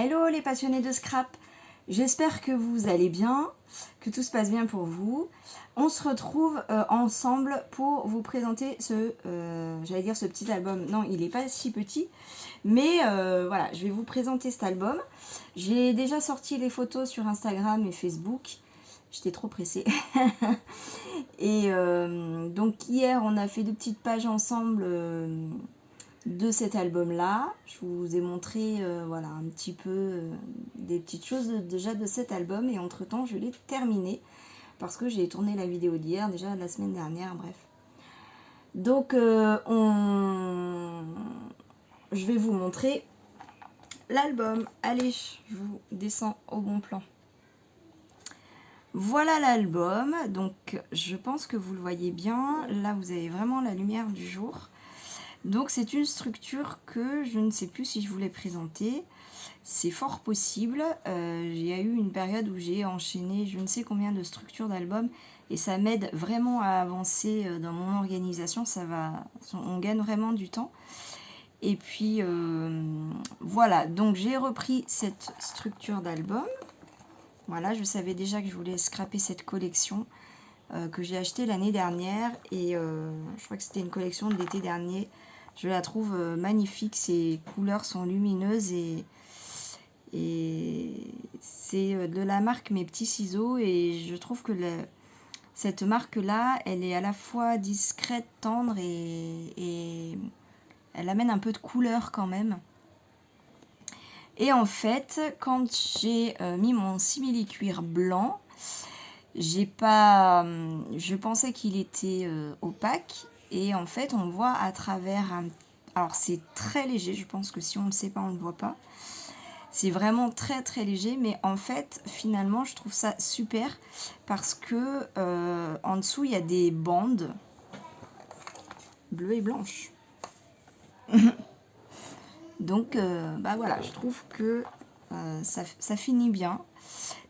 Hello les passionnés de scrap, j'espère que vous allez bien, que tout se passe bien pour vous. On se retrouve ensemble pour vous présenter ce petit album. Non, il n'est pas si petit, mais voilà, je vais vous présenter cet album. J'ai déjà sorti les photos sur Instagram et Facebook, j'étais trop pressée. Et donc hier, on a fait 2 petites pages ensemble de cet album là. Je vous ai montré voilà un petit peu des petites choses déjà de cet album, et entre temps je l'ai terminé parce que j'ai tourné la vidéo d'hier, déjà la semaine dernière, bref. Donc je vais vous montrer l'album. Allez, je vous descends au bon plan. Voilà l'album, donc je pense que vous le voyez bien, là vous avez vraiment la lumière du jour. Donc c'est une structure que je ne sais plus si je vous l'ai présentée, c'est fort possible. Il y a eu une période où j'ai enchaîné je ne sais combien de structures d'albums et ça m'aide vraiment à avancer dans mon organisation, on gagne vraiment du temps. Et puis voilà, donc j'ai repris cette structure d'album. Voilà, je savais déjà que je voulais scraper cette collection que j'ai achetée l'année dernière et je crois que c'était une collection de l'été dernier. Je la trouve magnifique, ses couleurs sont lumineuses et c'est de la marque Mes Petits Ciseaux, et je trouve que cette marque-là, elle est à la fois discrète, tendre et elle amène un peu de couleur quand même. Et en fait, quand j'ai mis mon simili-cuir blanc, je pensais qu'il était opaque, et en fait on voit à travers alors c'est très léger, je pense que si on ne le sait pas on ne le voit pas, c'est vraiment très très léger, mais en fait finalement je trouve ça super parce que en dessous il y a des bandes bleues et blanches. Donc bah voilà, je trouve que ça finit bien.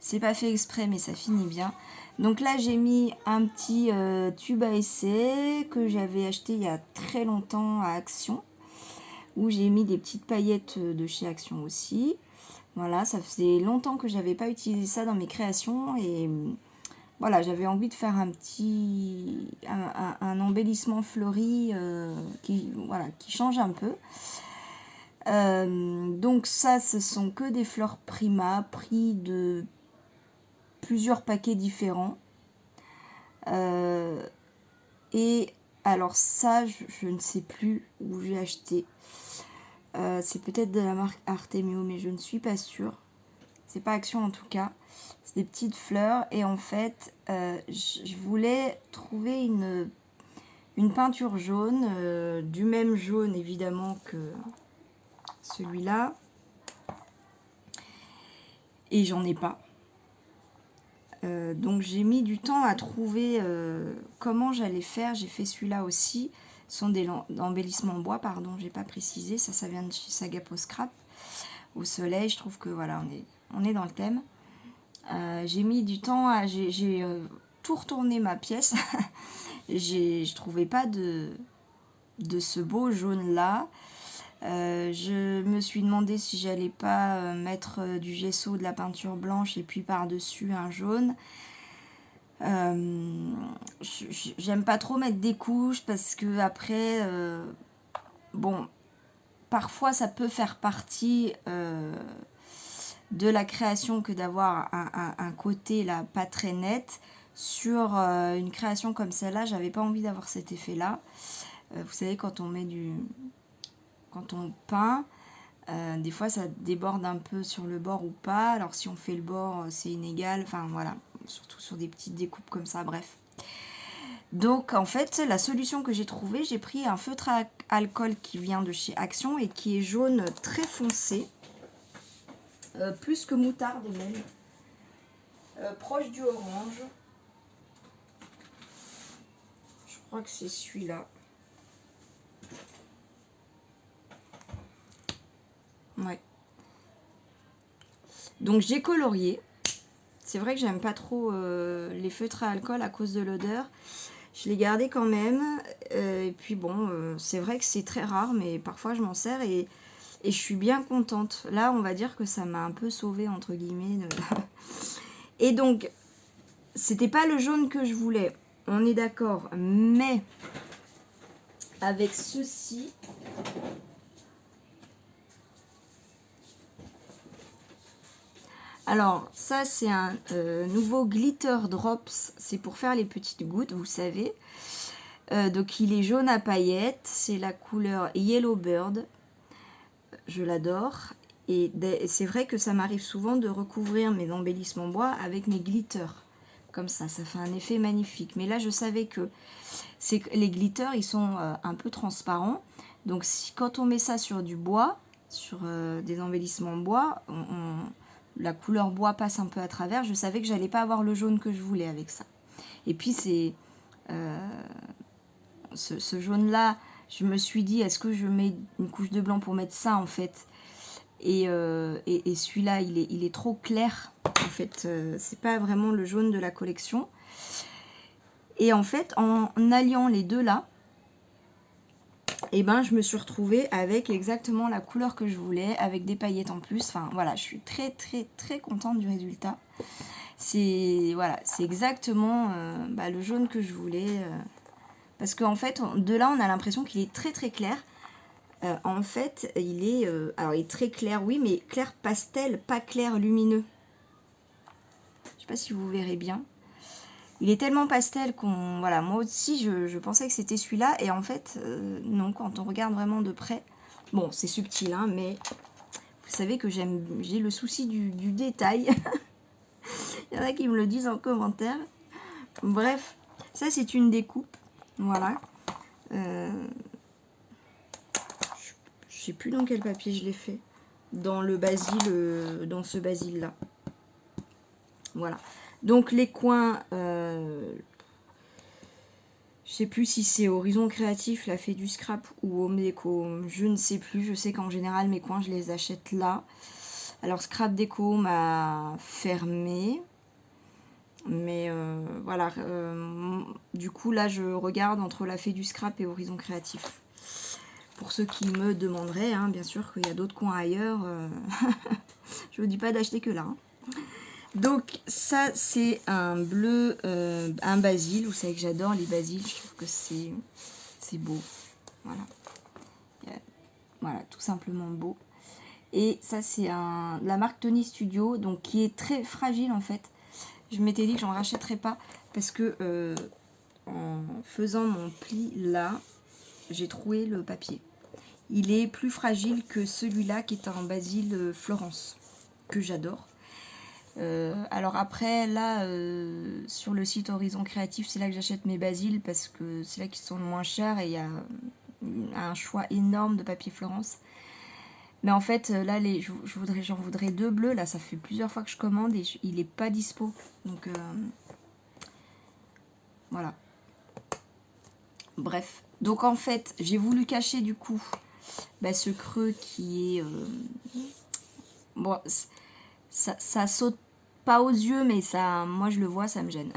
C'est pas fait exprès, mais ça finit bien. Donc là, j'ai mis un petit tube à essai que j'avais acheté il y a très longtemps à Action, où j'ai mis des petites paillettes de chez Action aussi. Voilà, ça faisait longtemps que j'avais pas utilisé ça dans mes créations, et voilà, j'avais envie de faire un embellissement fleuri qui change un peu. Donc ça, ce sont que des fleurs Prima, pris de plusieurs paquets différents. Et alors ça, je ne sais plus où j'ai acheté. C'est peut-être de la marque Artemio, mais je ne suis pas sûre. C'est pas Action en tout cas. C'est des petites fleurs. Et en fait, je voulais trouver une peinture jaune, du même jaune évidemment que celui-là. Et j'en ai pas. Donc j'ai mis du temps à trouver comment j'allais faire. J'ai fait celui-là aussi. Ce sont des embellissements en bois, pardon, j'ai pas précisé. Ça vient de chez Sagapo Scrap. Au soleil, je trouve que voilà, on est dans le thème. J'ai mis du temps j'ai tout retourné ma pièce. Je trouvais pas de ce beau jaune là. Je me suis demandé si j'allais pas mettre du gesso, de la peinture blanche et puis par-dessus un jaune. J'aime pas trop mettre des couches parce que après, bon, parfois ça peut faire partie de la création que d'avoir un côté là pas très net. Sur une création comme celle-là, j'avais pas envie d'avoir cet effet-là. Vous savez, quand on peint, des fois ça déborde un peu sur le bord ou pas. Alors si on fait le bord, c'est inégal. Enfin voilà, surtout sur des petites découpes comme ça, bref. Donc en fait, la solution que j'ai trouvée, j'ai pris un feutre à alcool qui vient de chez Action et qui est jaune très foncé. Plus que moutarde même. Proche du orange. Je crois que c'est celui-là. Ouais. Donc j'ai colorié. C'est vrai que j'aime pas trop les feutres à alcool à cause de l'odeur. Je l'ai gardé quand même. Et puis bon, c'est vrai que c'est très rare, mais parfois je m'en sers. Et Et je suis bien contente. Là, on va dire que ça m'a un peu sauvée, entre guillemets. Et donc, c'était pas le jaune que je voulais. On est d'accord. Mais, avec ceci... Alors, ça, c'est un nouveau Glitter Drops. C'est pour faire les petites gouttes, vous savez. Donc, il est jaune à paillettes. C'est la couleur Yellow Bird. Je l'adore. Et c'est vrai que ça m'arrive souvent de recouvrir mes embellissements bois avec mes glitters. Comme ça fait un effet magnifique. Mais là, je savais que les glitters, ils sont un peu transparents. Donc, quand on met ça sur du bois, sur des embellissements bois, la couleur bois passe un peu à travers. Je savais que j'allais pas avoir le jaune que je voulais avec ça. Et puis, ce jaune-là, je me suis dit, est-ce que je mets une couche de blanc pour mettre ça, en fait? Et celui-là, il est trop clair. En fait, c'est pas vraiment le jaune de la collection. Et en fait, en alliant les deux là, et ben, je me suis retrouvée avec exactement la couleur que je voulais, avec des paillettes en plus. Enfin, voilà, je suis très, très, très contente du résultat. C'est exactement le jaune que je voulais. Parce qu'en fait, de là, on a l'impression qu'il est très, très clair. En fait, il est très clair, oui, mais clair pastel, pas clair lumineux. Je sais pas si vous verrez bien. Il est tellement pastel qu'on... Voilà, moi aussi, je pensais que c'était celui-là. Et en fait, non, quand on regarde vraiment de près... Bon, c'est subtil, hein, mais vous savez que j'ai le souci du détail. Il y en a qui me le disent en commentaire. Bref, ça, c'est une découpe. Voilà. Je sais plus dans quel papier je l'ai fait. Dans le basil, dans ce basil-là. Voilà. Donc les coins, je sais plus si c'est Horizon Créatif, la fait du scrap ou Home Déco, je ne sais plus. Je sais qu'en général mes coins je les achète là. Alors Scrap Déco m'a fermé, mais voilà. Du coup là je regarde entre la fait du scrap et Horizon Créatif. Pour ceux qui me demanderaient, hein, bien sûr qu'il y a d'autres coins ailleurs. Je vous dis pas d'acheter que là. Hein. Donc ça c'est un bleu, un basil. Vous savez que j'adore les basils, je trouve que c'est beau. Voilà. Voilà, tout simplement beau. Et ça c'est la marque Tony Studio, donc qui est très fragile en fait. Je m'étais dit que j'en rachèterais pas parce que en faisant mon pli là, j'ai troué le papier. Il est plus fragile que celui-là qui est un basil Florence, que j'adore. Alors après, là, sur le site Horizon Créatif, c'est là que j'achète mes basiles parce que c'est là qu'ils sont le moins chers et il y a un choix énorme de papier Florence. Mais en fait, là, j'en voudrais 2 bleus. Là, ça fait plusieurs fois que je commande et il n'est pas dispo. Donc, voilà. Bref. Donc, en fait, j'ai voulu cacher du coup ce creux qui est... bon, ça saute pas aux yeux, mais ça, moi je le vois, ça me gêne.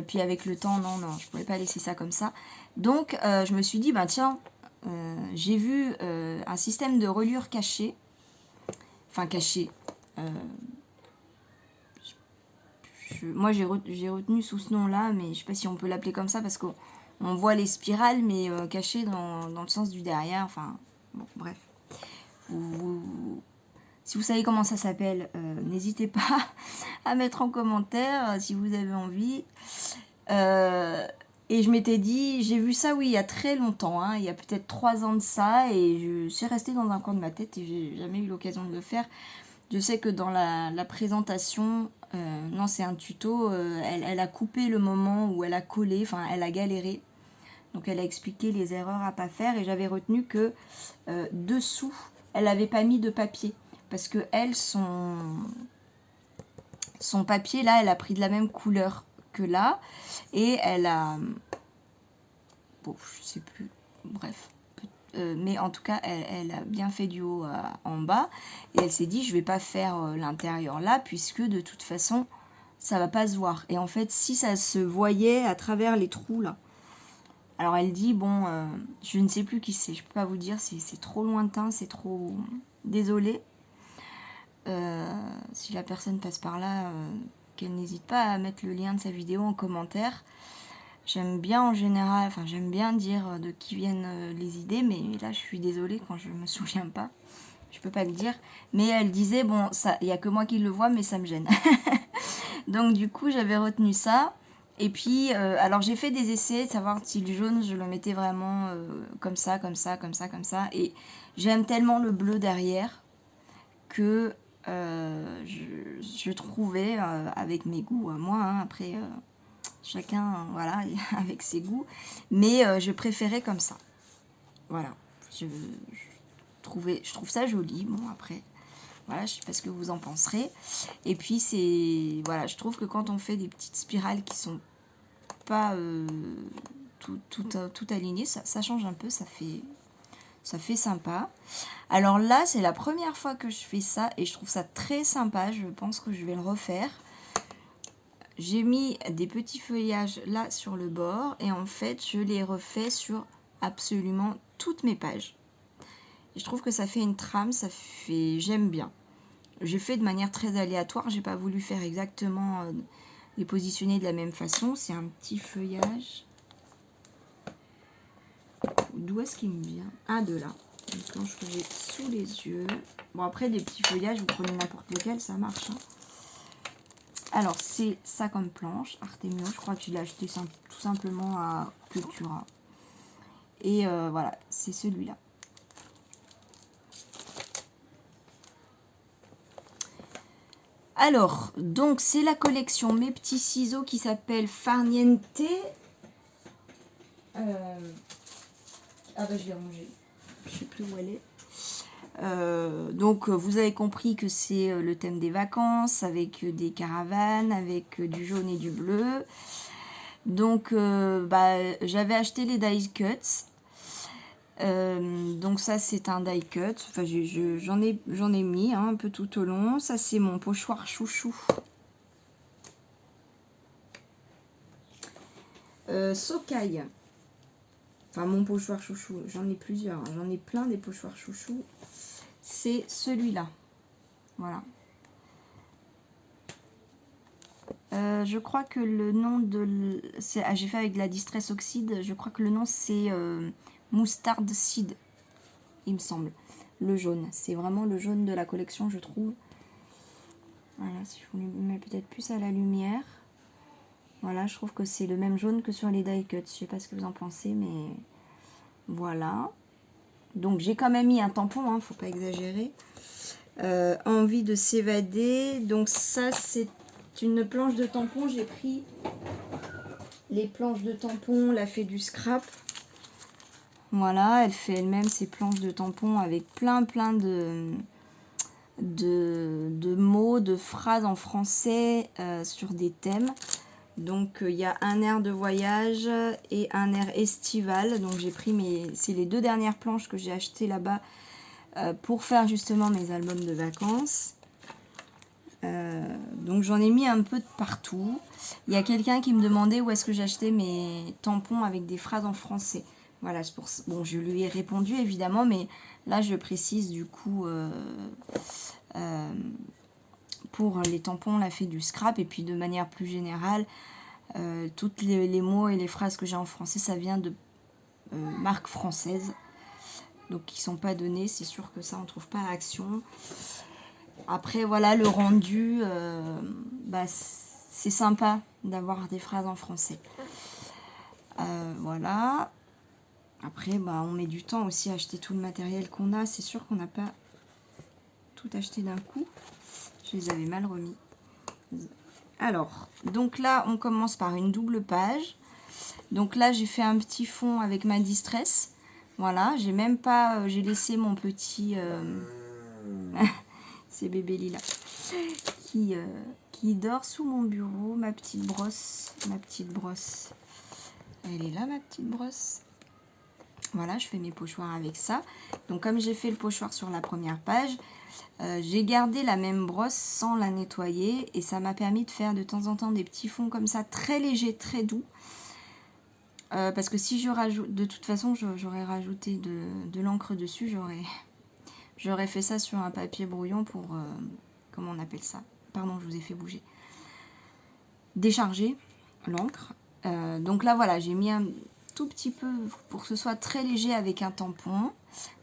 Puis avec le temps, non, je pouvais pas laisser ça comme ça. Donc je me suis dit, tiens, j'ai vu un système de reliure caché. Enfin caché. Moi j'ai retenu sous ce nom-là, mais je sais pas si on peut l'appeler comme ça, parce qu'on voit les spirales, mais cachées dans le sens du derrière. Enfin, bon, bref. Si vous savez comment ça s'appelle, n'hésitez pas à mettre en commentaire si vous avez envie. Et je m'étais dit, j'ai vu ça, oui, il y a très longtemps, hein, il y a peut-être 3 ans de ça, et je suis restée dans un coin de ma tête et j'ai jamais eu l'occasion de le faire. Je sais que dans la présentation, non, c'est un tuto, elle a coupé le moment où elle a collé, enfin, elle a galéré. Donc elle a expliqué les erreurs à pas faire, et j'avais retenu que dessous, elle n'avait pas mis de papier. Parce que elle, son papier, là, elle a pris de la même couleur que là. Et elle a... Bon, je sais plus. Bref. Mais en tout cas, elle a bien fait du haut en bas. Et elle s'est dit, je vais pas faire l'intérieur là, puisque de toute façon, ça va pas se voir. Et en fait, si ça se voyait à travers les trous là, Alors elle dit, bon, je ne sais plus qui c'est, je peux pas vous dire, c'est trop lointain, c'est trop... Désolée. Si la personne passe par là, qu'elle n'hésite pas à mettre le lien de sa vidéo en commentaire. J'aime bien en général, enfin j'aime bien dire de qui viennent les idées, mais là je suis désolée quand je me souviens pas. Je peux pas le dire. Mais elle disait, bon, ça, il n'y a que moi qui le vois, mais ça me gêne. Donc du coup j'avais retenu ça. Et puis, alors j'ai fait des essais, de savoir si le jaune je le mettais vraiment comme ça, comme ça, comme ça, comme ça. Et j'aime tellement le bleu derrière que je trouvais, avec mes goûts à moi, hein, après chacun, voilà, avec ses goûts, mais je préférais comme ça. Voilà, je trouve ça joli, bon après, voilà, je sais pas ce que vous en penserez. Et puis c'est, voilà, je trouve que quand on fait des petites spirales qui sont pas tout alignées, ça change un peu, ça fait sympa. Alors là, c'est la première fois que je fais ça et je trouve ça très sympa. Je pense que je vais le refaire. J'ai mis des petits feuillages là sur le bord et en fait, je les refais sur absolument toutes mes pages. Et je trouve que ça fait une trame, j'aime bien. J'ai fait de manière très aléatoire, j'ai pas voulu faire exactement les positionner de la même façon. C'est un petit feuillage. D'où est-ce qu'il me vient? Ah, de là. Une planche que j'ai sous les yeux. Bon, après, des petits feuillages, vous prenez n'importe lequel, ça marche. Hein. Alors, c'est ça comme planche. Artemio, je crois que tu l'as acheté tout simplement à Cultura. Et voilà, c'est celui-là. Alors, donc, c'est la collection Mes Petits Ciseaux qui s'appelle Farniente. Ah bah, je l'ai rangée. Je sais plus où elle est. Donc vous avez compris que c'est le thème des vacances avec des caravanes, avec du jaune et du bleu. Donc j'avais acheté les die cuts. Donc ça c'est un die cut. Enfin j'en ai mis un peu tout au long. Ça c'est mon pochoir chouchou. Sokai. Enfin mon pochoir chouchou. J'en ai plusieurs. Hein. J'en ai plein des pochoirs chouchou. C'est celui-là. Voilà. Je crois que le nom de... j'ai fait avec de la Distress Oxide. Je crois que le nom c'est Mustard Seed. Il me semble. Le jaune. C'est vraiment le jaune de la collection, je trouve. Voilà, si je vous le mets peut-être plus à la lumière. Voilà, je trouve que c'est le même jaune que sur les die cuts. Je sais pas ce que vous en pensez, mais... Voilà. Donc j'ai quand même mis un tampon, hein, faut pas exagérer. Envie de s'évader. Donc ça c'est une planche de tampon. J'ai pris les planches de tampon, la fait du scrap. Voilà, elle fait elle-même ses planches de tampon avec plein de mots, de phrases en français sur des thèmes. Donc il y a un air de voyage et un air estival. Donc j'ai pris c'est les deux dernières planches que j'ai achetées là-bas pour faire justement mes albums de vacances. Donc j'en ai mis un peu de partout. Il y a quelqu'un qui me demandait où est-ce que j'achetais mes tampons avec des phrases en français. Voilà, c'est pour... Bon, je lui ai répondu évidemment, mais là je précise du coup pour les tampons, la fait du scrap et puis de manière plus générale, toutes les mots et les phrases que j'ai en français, ça vient de marques françaises. Donc qui sont pas donnés, c'est sûr que ça on trouve pas à Action. Après voilà le rendu, c'est sympa d'avoir des phrases en français. Voilà. Après on met du temps aussi à acheter tout le matériel qu'on a. C'est sûr qu'on n'a pas tout acheté d'un coup. Je les avais mal remis. Alors, donc là on commence par une double page. Donc là j'ai fait un petit fond avec ma Distress. Voilà, j'ai même pas... j'ai laissé mon petit... c'est bébé Lila. Qui dort sous mon bureau. Ma petite brosse. Elle est là, ma petite brosse. Voilà, je fais mes pochoirs avec ça. Donc comme j'ai fait le pochoir sur la première page, j'ai gardé la même brosse sans la nettoyer. Et ça m'a permis de faire de temps en temps des petits fonds comme ça, très légers, très doux. Parce que si je rajoute, de toute façon, j'aurais rajouté de l'encre dessus, j'aurais fait ça sur un papier brouillon pour, comment on appelle ça? Pardon, je vous ai fait bouger. Décharger l'encre. Donc là, voilà, j'ai mis un tout petit peu pour que ce soit très léger avec un tampon.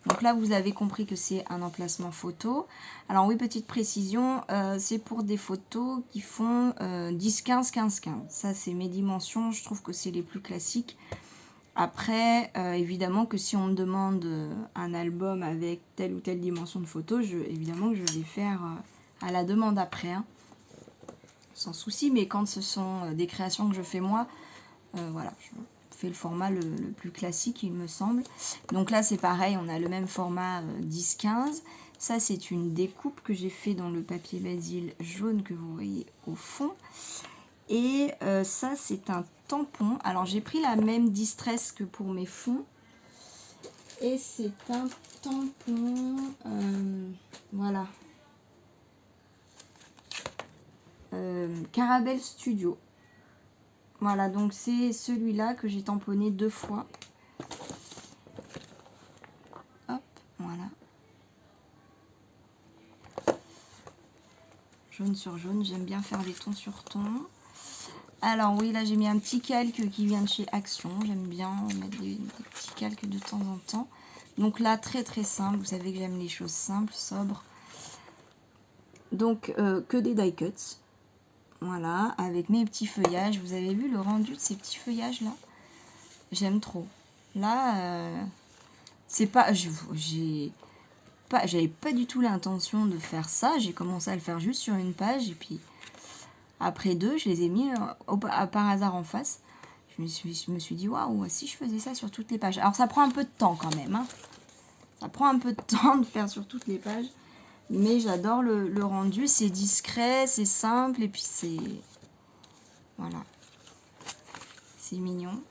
Donc là, vous avez compris que c'est un emplacement photo. Alors oui, petite précision, c'est pour des photos qui font 10, 15, 15, 15. Ça, c'est mes dimensions. Je trouve que c'est les plus classiques. Après, évidemment que si on me demande un album avec telle ou telle dimension de photo, évidemment que je vais faire à la demande après, hein, sans souci. Mais quand ce sont des créations que je fais moi, voilà, je fais le format le plus classique, il me semble. Donc là, c'est pareil, on a le même format 10-15. Ça, c'est une découpe que j'ai fait dans le papier basil jaune que vous voyez au fond. Et ça, c'est un tampon. Alors, j'ai pris la même distress que pour mes fonds. Et c'est un tampon, voilà, Caramel Studio. Voilà, donc c'est celui-là que j'ai tamponné 2 fois. Hop, voilà. Jaune sur jaune, j'aime bien faire des tons sur tons. Alors oui, là j'ai mis un petit calque qui vient de chez Action. J'aime bien mettre des petits calques de temps en temps. Donc là, très très simple. Vous savez que j'aime les choses simples, sobres. Donc que des die cuts. Voilà, avec mes petits feuillages. Vous avez vu le rendu de ces petits feuillages là? J'aime trop. Là, c'est pas... J'avais pas du tout l'intention de faire ça. J'ai commencé à le faire juste sur une page. Et puis après 2, je les ai mis par hasard en face. Je me suis dit, waouh, si je faisais ça sur toutes les pages. Alors ça prend un peu de temps quand même, hein. Ça prend un peu de temps de faire sur toutes les pages. Mais j'adore le rendu. C'est discret, c'est simple. Et puis c'est... Voilà. C'est mignon.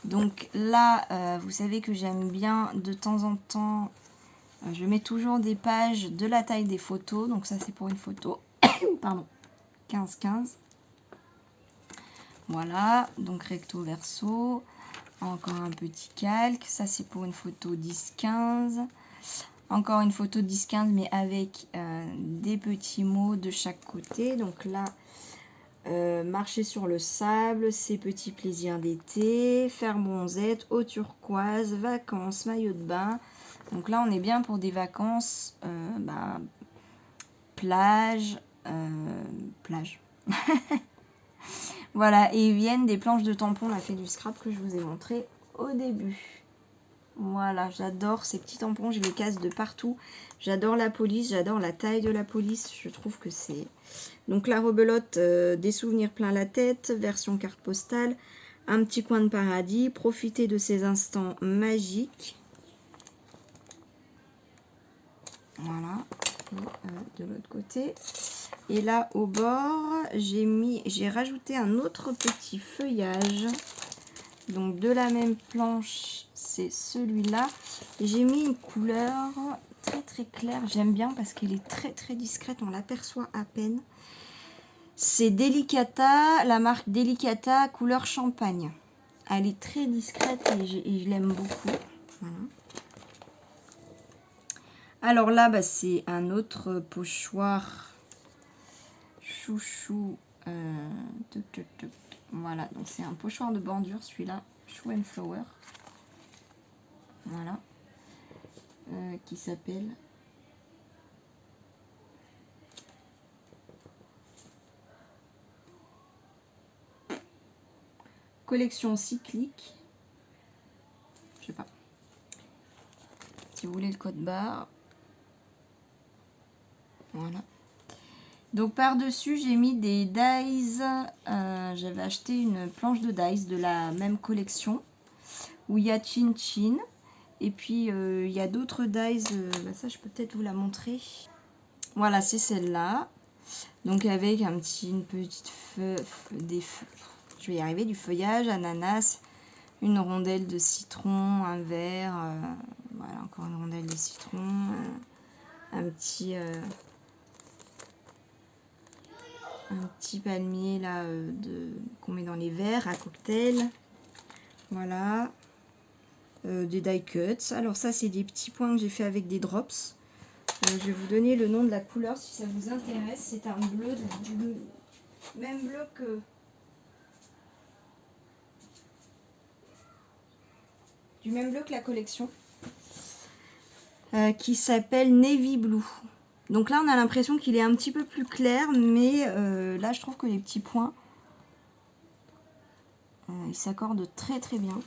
Donc là, vous savez que j'aime bien de temps en temps... je mets toujours des pages de la taille des photos. Donc ça, c'est pour une photo. Pardon. 15-15. Voilà. Donc recto verso. Encore un petit calque. Ça, c'est pour une photo 10-15. Encore une photo 10-15, mais avec des petits mots de chaque côté. Donc là, marcher sur le sable, ces petits plaisirs d'été, faire bronzette, eau turquoise, vacances, maillot de bain. Donc là, on est bien pour des vacances, plage, plage. Voilà, et ils viennent des planches de tampons, on a fait du scrap que je vous ai montré au début. Voilà, j'adore ces petits tampons, je les casse de partout. J'adore la police, j'adore la taille de la police, je trouve que c'est... Donc la rebelote, des souvenirs plein la tête, version carte postale, un petit coin de paradis, profitez de ces instants magiques. Voilà, et, de l'autre côté. Et là au bord, j'ai rajouté un autre petit feuillage. Donc de la même planche, c'est celui-là. J'ai mis une couleur très très claire, j'aime bien parce qu'elle est très très discrète, on l'aperçoit à peine. C'est Delicata, la marque Delicata couleur champagne. Elle est très discrète et je l'aime beaucoup. Voilà. Alors là, c'est un autre pochoir chouchou. Voilà, donc c'est un pochoir de bordure, celui-là, Chou and Flower. Voilà. Qui s'appelle... Collection cyclique. Je sais pas. Si vous voulez le code barre. Voilà. Donc par-dessus, j'ai mis des dies. J'avais acheté une planche de dies de la même collection. Où il y a Chin Chin. Et puis il y a d'autres dies. Ça, je peux peut-être vous la montrer. Voilà, c'est celle-là. Donc avec une petite je vais y arriver, du feuillage, ananas, une rondelle de citron, un verre, voilà, encore une rondelle de citron, un petit palmier là qu'on met dans les verres à cocktail. Voilà. Des die cuts. Alors ça, c'est des petits points que j'ai fait avec des drops. Je vais vous donner le nom de la couleur si ça vous intéresse. C'est un bleu du même bleu que... du même bleu que la collection. Qui s'appelle Navy Blue. Donc là, on a l'impression qu'il est un petit peu plus clair, mais là, je trouve que les petits points, ils s'accordent très très bien.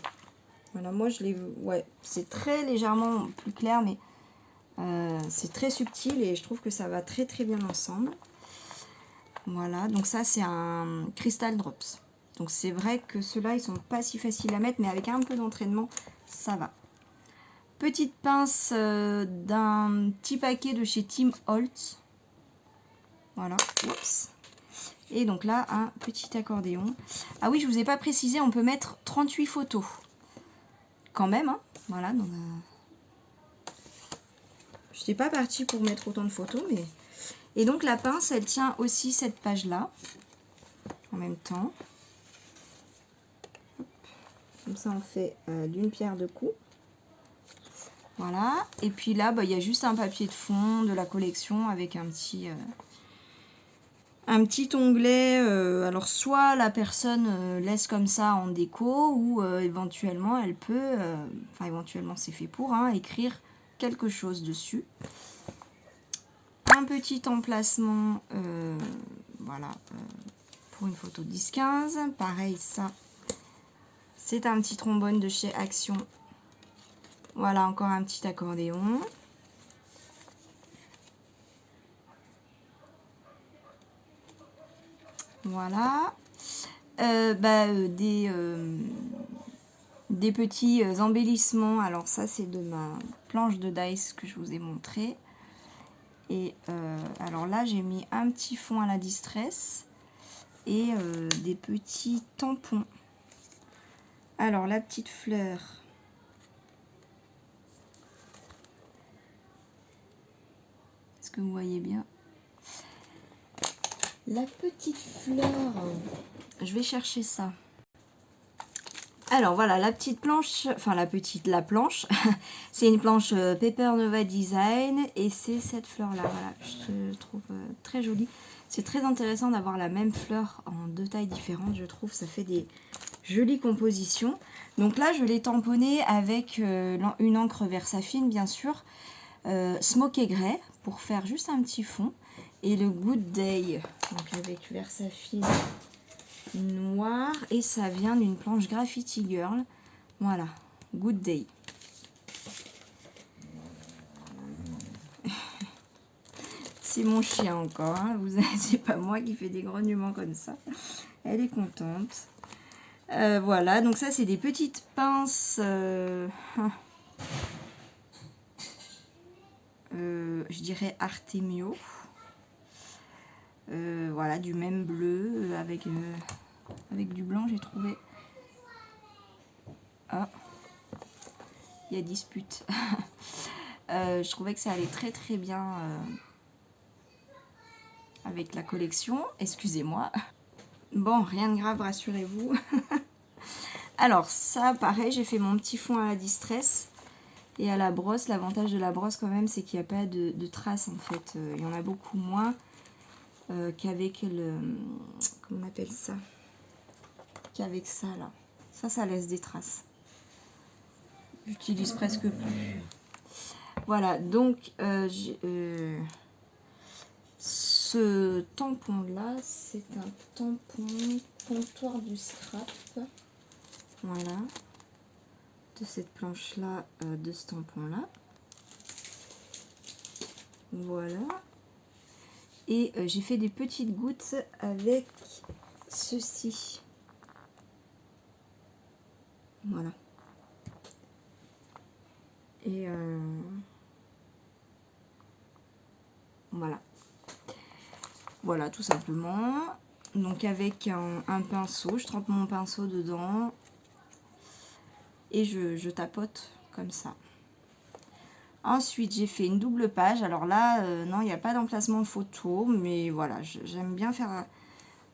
Voilà, moi, je les... ouais, c'est très légèrement plus clair, mais c'est très subtil et je trouve que ça va très très bien ensemble. Voilà, donc ça, c'est un Crystal Drops. Donc c'est vrai que ceux-là, ils sont pas si faciles à mettre, mais avec un peu d'entraînement, ça va. Petite pince d'un petit paquet de chez Tim Holtz. Voilà. Oups. Et donc là, un petit accordéon. Ah oui, je vous ai pas précisé, on peut mettre 38 photos. Quand même, hein. Voilà. Donc, je n'étais pas partie pour mettre autant de photos, mais... Et donc la pince, elle tient aussi cette page-là. En même temps. Hop. Comme ça, on fait d'une pierre deux coups. Voilà. Et puis là, bah, y a juste un papier de fond de la collection avec un petit onglet. Alors, soit la personne laisse comme ça en déco, ou éventuellement, elle peut, enfin éventuellement c'est fait pour, hein, écrire quelque chose dessus. Un petit emplacement, voilà, pour une photo 10-15. Pareil, ça, c'est un petit trombone de chez Action. Voilà, encore un petit accordéon. Voilà. Des petits embellissements. Alors ça, c'est de ma planche de dice que je vous ai montré. Et alors là, j'ai mis un petit fond à la distress et des petits tampons. Alors, la petite fleur. Est-ce que vous voyez bien? La petite fleur. Je vais chercher ça. Alors voilà, la petite planche, enfin la planche, c'est une planche Paper Nova Design et c'est cette fleur là, voilà, je trouve très jolie. C'est très intéressant d'avoir la même fleur en deux tailles différentes, je trouve, ça fait des jolies compositions. Donc là, je l'ai tamponnée avec une encre Versafine, bien sûr, Smoky Grey, pour faire juste un petit fond, et le Good Day, donc avec Versafine noir, et ça vient d'une planche Graffiti Girl. Voilà, Good Day. C'est mon chien encore, hein. C'est pas moi qui fais des grognements comme ça. Elle est contente. Voilà, donc ça c'est des petites pinces je dirais Artemio. Voilà, du même bleu avec du blanc, j'ai trouvé. Ah, il y a dispute. Je trouvais que ça allait très très bien avec la collection. Excusez-moi. Bon, rien de grave, rassurez-vous. Alors ça, pareil, j'ai fait mon petit fond à la distress et à la brosse. L'avantage de la brosse quand même, c'est qu'il n'y a pas de traces en fait. Il y en a beaucoup moins qu'avec le... comment on appelle ça? Qu'avec ça là. Ça laisse des traces. J'utilise presque plus. Voilà, donc ce tampon là, c'est un tampon comptoir du scrap. Voilà, de cette planche là, de ce tampon là. Voilà. Et j'ai fait des petites gouttes avec ceci. Voilà. Et voilà. Voilà, tout simplement. Donc avec un pinceau, je trempe mon pinceau dedans. Et je tapote comme ça. Ensuite, j'ai fait une double page. Alors là, non, il n'y a pas d'emplacement photo. Mais voilà, j'aime bien faire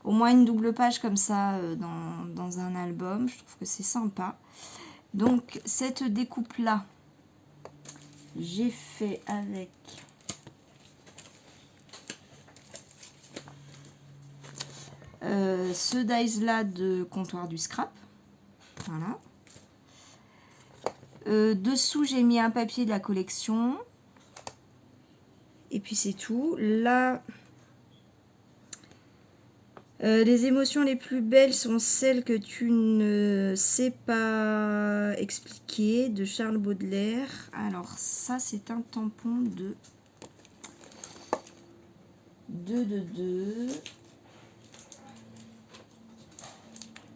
au moins une double page comme ça dans un album. Je trouve que c'est sympa. Donc cette découpe là, j'ai fait avec ce dies là de Comptoir du Scrap. Voilà. Dessous j'ai mis un papier de la collection. Et puis c'est tout. Là, les émotions les plus belles sont celles que tu ne sais pas expliquer, de Charles Baudelaire. Alors ça, c'est un tampon de 2.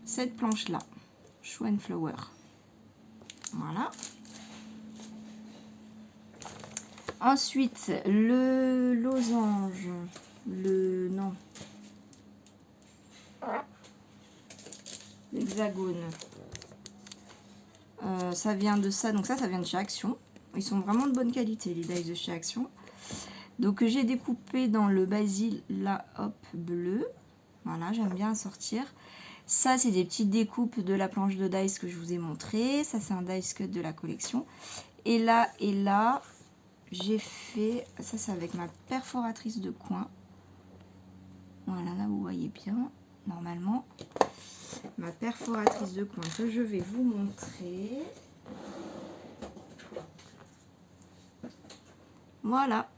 Cette planche-là, Shoe and Flower. Voilà. Ensuite, le losange, l'hexagone. Ça vient de ça, donc ça vient de chez Action. Ils sont vraiment de bonne qualité, les dies de chez Action. Donc j'ai découpé dans le basil, là, hop, bleu. Voilà, j'aime bien sortir. Ça, c'est des petites découpes de la planche de dice que je vous ai montré. Ça, c'est un dice cut de la collection. Et là, j'ai fait... Ça, c'est avec ma perforatrice de coin. Voilà, là, vous voyez bien, normalement. Ma perforatrice de coin que je vais vous montrer. Voilà.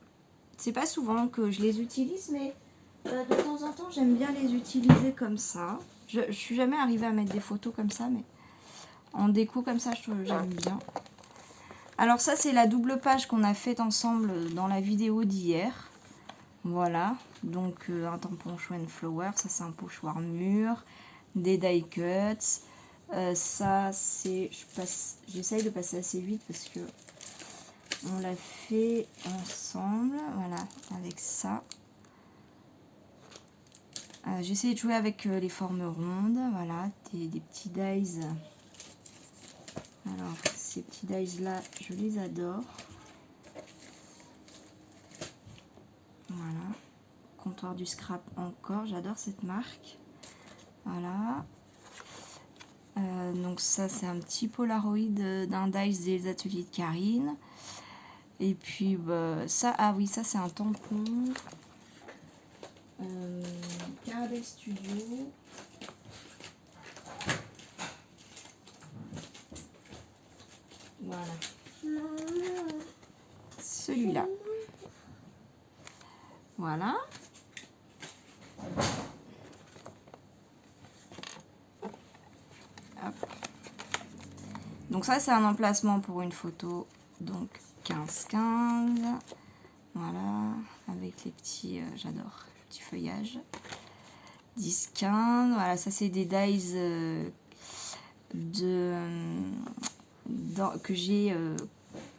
C'est pas souvent que je les utilise, mais de temps en temps, j'aime bien les utiliser comme ça. Je suis jamais arrivée à mettre des photos comme ça, mais en déco comme ça, j'aime bien. Alors ça, c'est la double page qu'on a faite ensemble dans la vidéo d'hier. Voilà, donc un tampon Shoe and Flower, ça c'est un pochoir mûr, des die cuts. Ça c'est, j'essaye de passer assez vite parce que on l'a fait ensemble, voilà, avec ça. J'essaie de jouer avec les formes rondes, voilà, des petits dies. Alors, ces petits dies là, je les adore. Voilà, Comptoir du Scrap encore, j'adore cette marque. Voilà. Donc ça, c'est un petit Polaroid d'un dies des ateliers de Karine. Et puis, ça, ah oui, ça c'est un tampon. Caraway Studio. Voilà. Celui-là. Voilà. Hop. Donc ça, c'est un emplacement pour une photo. Donc 15-15. Voilà. Avec les petits, j'adore, petits feuillages. 10-15. Voilà, ça c'est des dies que j'ai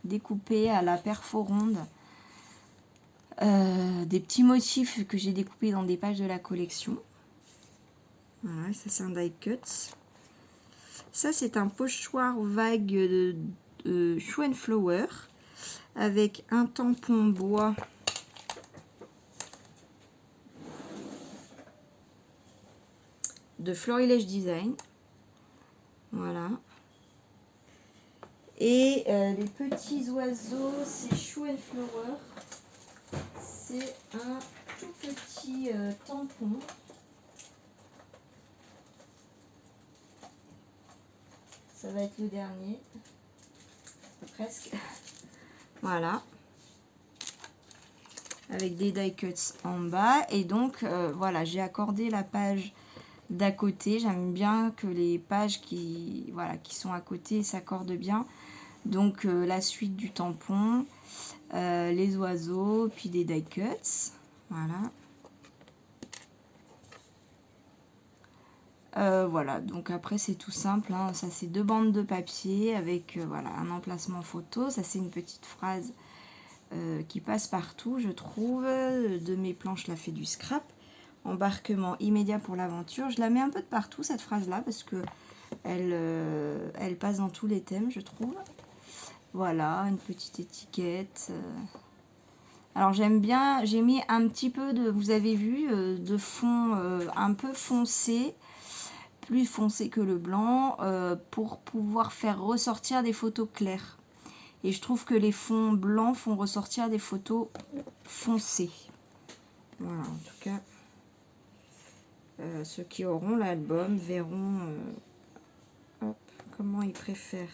découpé à la perfo ronde. Des petits motifs que j'ai découpés dans des pages de la collection. Voilà, ça c'est un die cut. Ça c'est un pochoir vague de Shoe and Flower avec un tampon bois de Florilège Design. Voilà. Et les petits oiseaux, c'est Shoe and Flower. C'est un tout petit tampon. Ça va être le dernier. Presque. Voilà. Avec des die cuts en bas. Et donc, voilà, j'ai accordé la page d'à côté. J'aime bien que les pages qui sont à côté s'accordent bien. Donc, la suite du tampon, les oiseaux, puis des die cuts. Voilà. Voilà, donc après c'est tout simple, hein. Ça c'est 2 bandes de papier avec voilà, un emplacement photo. Ça c'est une petite phrase qui passe partout, je trouve, de mes planches la fée du scrap. Embarquement immédiat pour l'aventure. Je la mets un peu de partout cette phrase là parce que elle passe dans tous les thèmes, je trouve. Voilà, une petite étiquette Alors j'aime bien, j'ai mis un petit peu de, vous avez vu, de fond un peu foncé, plus foncé que le blanc, pour pouvoir faire ressortir des photos claires. Et je trouve que les fonds blancs font ressortir des photos foncées. Voilà, en tout cas, ceux qui auront l'album verront comment ils préfèrent.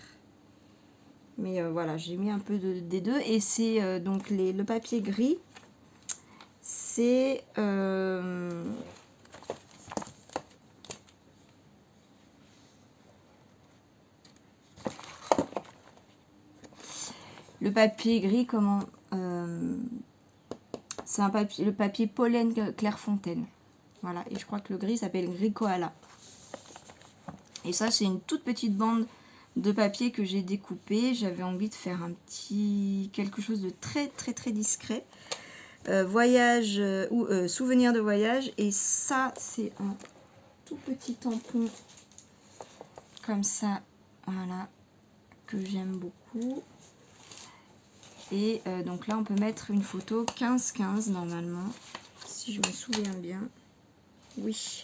Mais voilà, j'ai mis un peu des deux. Et c'est donc le papier gris. C'est... le papier gris, comment... c'est un papier, le papier pollen Clairefontaine. Voilà, et je crois que le gris s'appelle gris koala. Et ça, c'est une toute petite bande de papier que j'ai découpé. J'avais envie de faire un petit... quelque chose de très très très discret. Voyage ou souvenir de voyage. Et ça, c'est un tout petit tampon comme ça, voilà, que j'aime beaucoup. Et donc là, on peut mettre une photo 15-15 normalement, si je me souviens bien. Oui,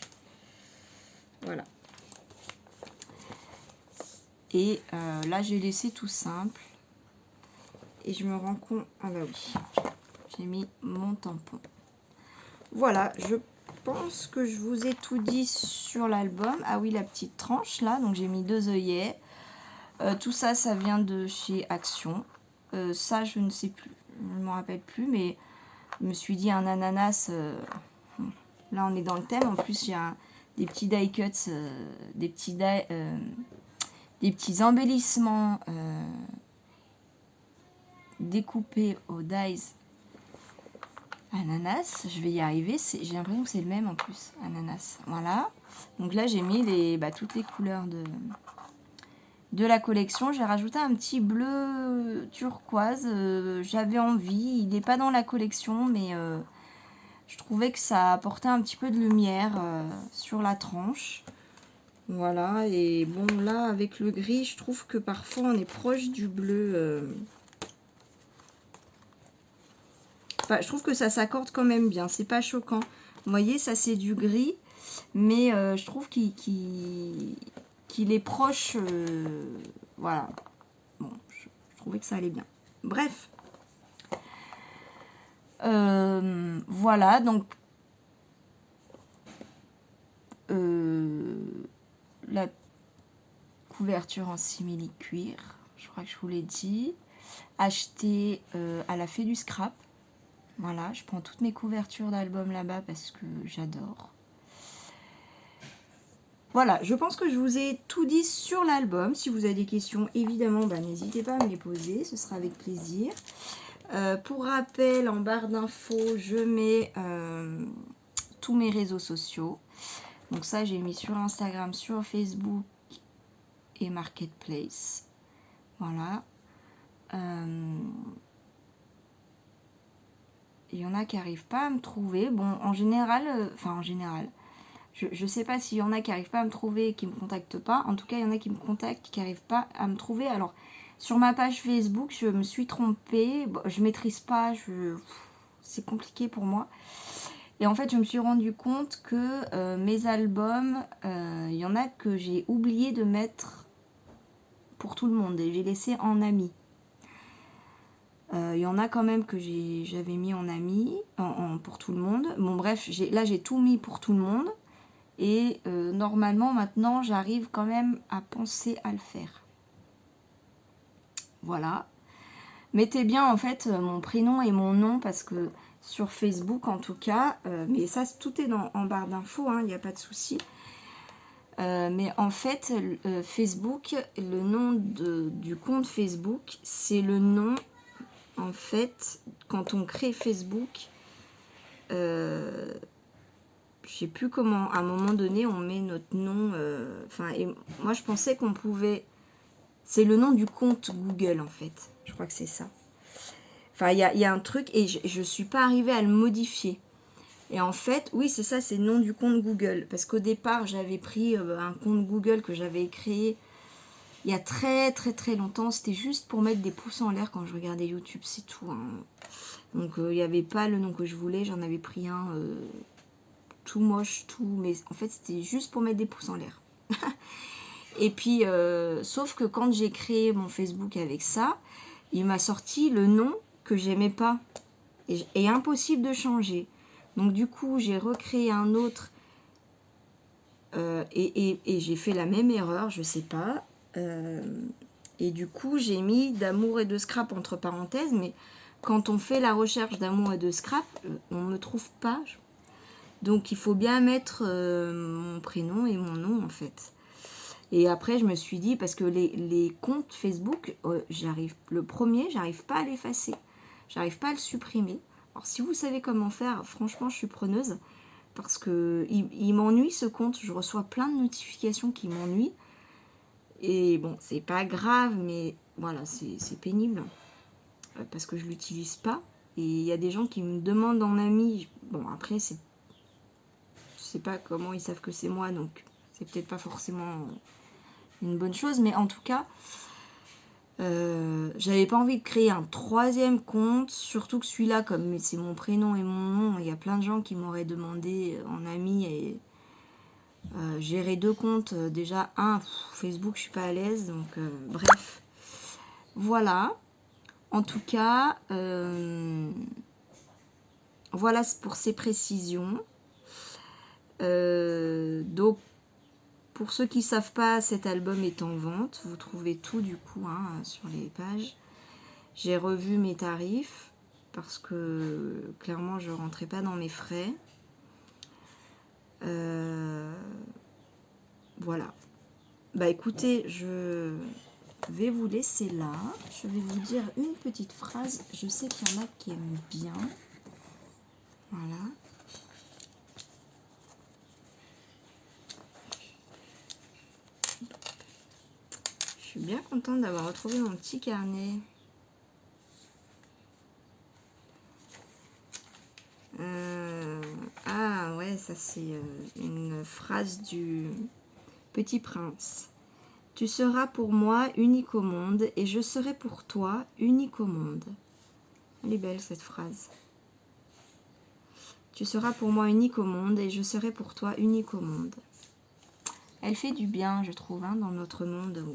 voilà. Et là, j'ai laissé tout simple. Et je me rends compte... Ah bah oui, j'ai mis mon tampon. Voilà, je pense que je vous ai tout dit sur l'album. Ah oui, la petite tranche là, donc j'ai mis 2 œillets. Tout ça, ça vient de chez Action. Ça, je ne sais plus, je ne me rappelle plus, mais je me suis dit un ananas. Là, on est dans le thème. En plus, il y a des petits die cuts, des petits embellissements découpés au dies ananas. Je vais y arriver. J'ai l'impression que c'est le même en plus, ananas. Voilà. Donc là, j'ai mis toutes les couleurs de la collection. J'ai rajouté un petit bleu turquoise. J'avais envie. Il n'est pas dans la collection, mais je trouvais que ça apportait un petit peu de lumière sur la tranche. Voilà. Et bon, là, avec le gris, je trouve que parfois, on est proche du bleu. Enfin, je trouve que ça s'accorde quand même bien. C'est pas choquant. Vous voyez, ça, c'est du gris. Mais je trouve qu'il est proche. Voilà. Bon, je trouvais que ça allait bien. Bref. Voilà, donc la couverture en simili-cuir, je crois que je vous l'ai dit, acheté à la Fée du Scrap. Voilà, je prends toutes mes couvertures d'albums là-bas parce que j'adore. Voilà, je pense que je vous ai tout dit sur l'album. Si vous avez des questions, évidemment, n'hésitez pas à me les poser, ce sera avec plaisir. Pour rappel, en barre d'infos, je mets tous mes réseaux sociaux. Donc ça, j'ai mis sur Instagram, sur Facebook et Marketplace. Voilà. Il y en a qui n'arrivent pas à me trouver. Bon, en général, je sais pas s'il y en a qui n'arrivent pas à me trouver et qui ne me contactent pas. En tout cas, il y en a qui me contactent, qui n'arrivent pas à me trouver. Alors, sur ma page Facebook, je me suis trompée. Bon, je ne maîtrise pas. C'est compliqué pour moi. Et en fait, je me suis rendu compte que mes albums, il y en a que j'ai oublié de mettre pour tout le monde. Et j'ai laissé en ami. Il y en a quand même que j'avais mis en ami, pour tout le monde. Bon bref, là j'ai tout mis pour tout le monde. Et normalement maintenant j'arrive quand même à penser à le faire. Voilà. Mettez bien en fait mon prénom et mon nom parce que sur Facebook en tout cas, mais ça tout est en barre d'infos, il n'y a pas de souci. Mais en fait Facebook, le nom du compte Facebook, c'est le nom. En fait, quand on crée Facebook, je sais plus comment, à un moment donné, on met notre nom. Et moi, je pensais qu'on pouvait... C'est le nom du compte Google, en fait. Je crois que c'est ça. Enfin, il y a un truc et je ne suis pas arrivée à le modifier. Et en fait, oui, c'est ça, c'est le nom du compte Google. Parce qu'au départ, j'avais pris un compte Google que j'avais créé il y a très très très longtemps. C'était juste pour mettre des pouces en l'air quand je regardais YouTube, c'est tout. Donc il n'y avait pas le nom que je voulais, j'en avais pris un tout moche, tout, mais en fait c'était juste pour mettre des pouces en l'air. Et puis, sauf que quand j'ai créé mon Facebook avec ça, il m'a sorti le nom que j'aimais pas. Et impossible de changer. Donc du coup, j'ai recréé un autre et j'ai fait la même erreur, je sais pas. Et du coup, j'ai mis d'amour et de scrap entre parenthèses, mais quand on fait la recherche d'amour et de scrap, on ne me trouve pas. Donc il faut bien mettre mon prénom et mon nom en fait. Et après, je me suis dit, parce que les comptes Facebook, le premier, j'arrive pas à l'effacer. J'arrive pas à le supprimer. Alors, si vous savez comment faire, franchement, je suis preneuse. Parce que il m'ennuie ce compte. Je reçois plein de notifications qui m'ennuient. Et bon, c'est pas grave, mais voilà, c'est pénible. Parce que je l'utilise pas. Et il y a des gens qui me demandent en ami. Bon, après, je sais pas comment ils savent que c'est moi, donc c'est peut-être pas forcément une bonne chose, mais en tout cas, j'avais pas envie de créer un troisième compte, surtout que celui-là, comme c'est mon prénom et mon nom, il y a plein de gens qui m'auraient demandé en ami et gérer deux comptes. Déjà, Facebook, je suis pas à l'aise, donc bref. Voilà. En tout cas, voilà pour ces précisions. Donc, pour ceux qui ne savent pas, cet album est en vente. Vous trouvez tout du coup sur les pages. J'ai revu mes tarifs parce que clairement je ne rentrais pas dans mes frais. Voilà. Bah écoutez, je vais vous laisser là. Je vais vous dire une petite phrase. Je sais qu'il y en a qui aiment bien. Voilà. Je suis bien contente d'avoir retrouvé mon petit carnet. Ah ouais, ça c'est une phrase du Petit Prince. Tu seras pour moi unique au monde et je serai pour toi unique au monde. Elle est belle cette phrase. Tu seras pour moi unique au monde et je serai pour toi unique au monde. Elle fait du bien, je trouve, dans notre monde où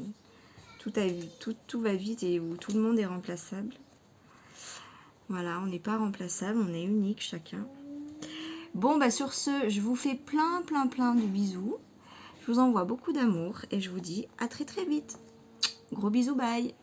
tout va vite et où tout le monde est remplaçable. Voilà, on n'est pas remplaçable, on est unique chacun. Bon, bah sur ce, je vous fais plein de bisous. Je vous envoie beaucoup d'amour et je vous dis à très vite. Gros bisous, bye.